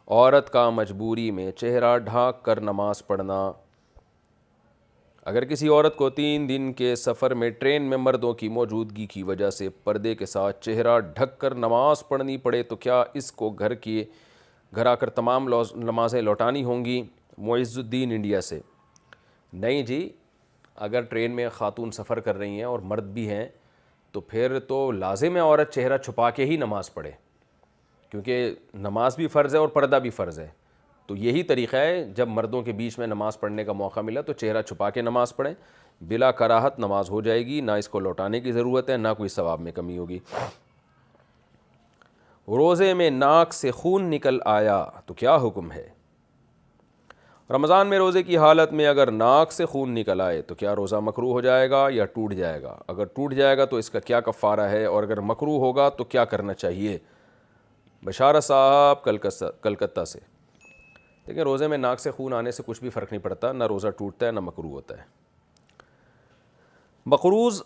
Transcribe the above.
عورت کا مجبوری میں چہرہ ڈھانک کر نماز پڑھنا۔ اگر کسی عورت کو 3 دن کے سفر میں ٹرین میں مردوں کی موجودگی کی وجہ سے پردے کے ساتھ چہرہ ڈھک کر نماز پڑھنی پڑے تو کیا اس کو گھر آ کر تمام نمازیں لوٹانی ہوں گی؟ معز الدین انڈیا سے۔ نہیں جی، اگر ٹرین میں خاتون سفر کر رہی ہیں اور مرد بھی ہیں تو پھر تو لازم ہے عورت چہرہ چھپا کے ہی نماز پڑھے، کیونکہ نماز بھی فرض ہے اور پردہ بھی فرض ہے۔ تو یہی طریقہ ہے، جب مردوں کے بیچ میں نماز پڑھنے کا موقع ملا تو چہرہ چھپا کے نماز پڑھیں، بلا کراہت نماز ہو جائے گی، نہ اس کو لوٹانے کی ضرورت ہے، نہ کوئی ثواب میں کمی ہوگی۔ روزے میں ناک سے خون نکل آیا تو کیا حکم ہے؟ رمضان میں روزے کی حالت میں اگر ناک سے خون نکل آئے تو کیا روزہ مکروہ ہو جائے گا یا ٹوٹ جائے گا؟ اگر ٹوٹ جائے گا تو اس کا کیا کفارہ ہے، اور اگر مکروہ ہوگا تو کیا کرنا چاہیے؟ بشارت صاحب کلکتہ سے۔ دیکھیں، روزے میں ناک سے خون آنے سے کچھ بھی فرق نہیں پڑتا، نہ روزہ ٹوٹتا ہے نہ مکروہ ہوتا ہے۔ مقروض